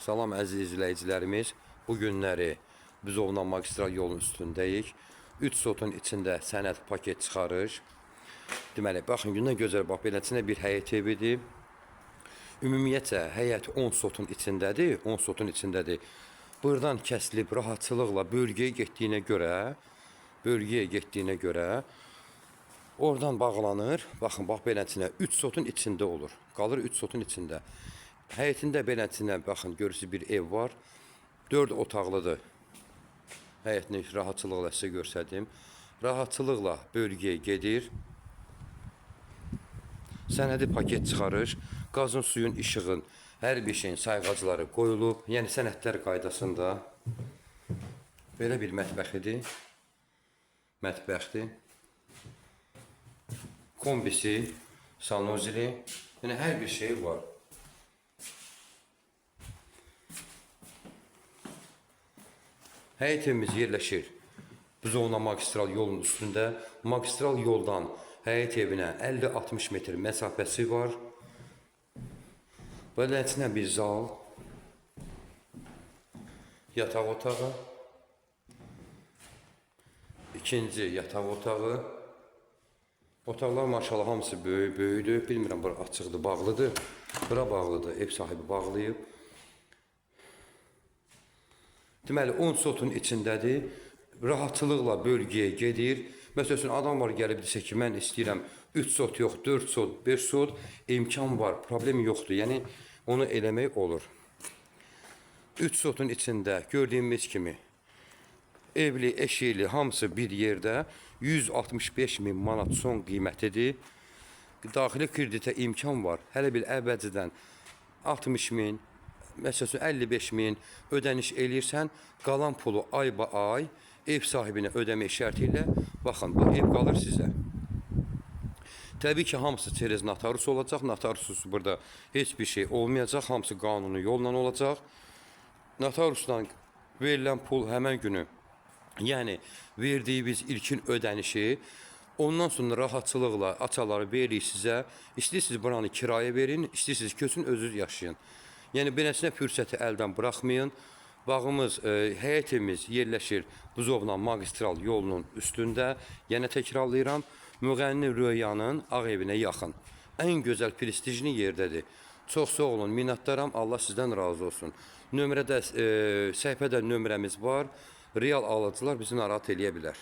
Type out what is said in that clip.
Salam əziz izləyicilərimiz. Bu günləri Buzovna magistral yolun üstündəyik. 3 sotun içində sənəd paket çıxarış. Deməli, baxın, gündən gözəl, bax, beləsinə bir həyət evidir. Ümumiyyətcə, həyət 10 sotun içindədir, 10 sotun içindədir. Buradan kəsilib rahatçılıqla bölgəyə getdiyinə görə, oradan bağlanır. Baxın, bax, beləsinə 3 sotun içində olur. Qalır 3 sotun içində. Həyətində beləsinə, baxın, görürsünüz bir ev var. 4 otaqlıdır. Həyətini rahatçılıqla sizə görsədim. Rahatçılıqla bölgəyə gedir. Sənədi paket çıxarır. Qazın, suyun, işığın, hər bir şeyin sayğacları qoyulub. Yəni sənədlər qaydasında. Belə bir mətbəxidir. Kombisi, sanuzeli. Yəni hər bir şey var. Həyət evimiz yerləşir Buzovna magistral yolun üstündə. Magistral yoldan həyət evinə 50-60 metr məsafəsi var. Beləsinə bir zal, yataq otağı, ikinci yataq otağı. Otaqlar maşallah hamısı böyüdür. Bilmirəm, bura açıqdır, bağlıdır. Bura bağlıdır, ev sahibi bağlayıb. Deməli, 10 sotun içindədir. Rahatçılıqla bölgəyə gedir. Məsələn, adam var, gəlib desə ki, mən istəyirəm 3 sot yox, 4 sot, 5 sot, imkan var, problem yoxdur. Yəni, onu eləmək olur. 3 sotun içində gördüyümüz kimi evli, eşikli, hamısı bir yerdə 165 min manat son qiymətidir. Daxili kreditə imkan var. Hələ bir əvvəlcədən 60 min, məsələn 55 min ödəniş eləyirsən, qalan pulu ay-ba-ay ev sahibinə ödəmək şərti ilə, baxın, bu ev qalır sizə. Təbii ki, hamısı çerez notarus olacaq. Notarussuz burada heç bir şey olmayacaq. Hamısı qanuni yolla olacaq. Notarusdan verilən pul həmən günü, yəni verdiyiniz ilkin ödənişi, ondan sonra rahatçılıqla açaları veririk sizə. İstəyirsiniz buranı kirayə verin, istəyirsiniz köçün, özünüz yaşayın. Yəni, beləsinə fürsəti əldən buraxmayın. Bağımız, həyət evimiz yerləşir Buzovna magistral yolunun üstündə. Yəni, təkrarlayıram, Müğənni Röyanın ağ evinə yaxın. Ən gözəl, prestijli yerdədir. Çox sağ olun, minnətdaram, Allah sizdən razı olsun. Nömrədə, səhifədə nömrəmiz var. Real alıcılar bizi narahat eləyə bilər.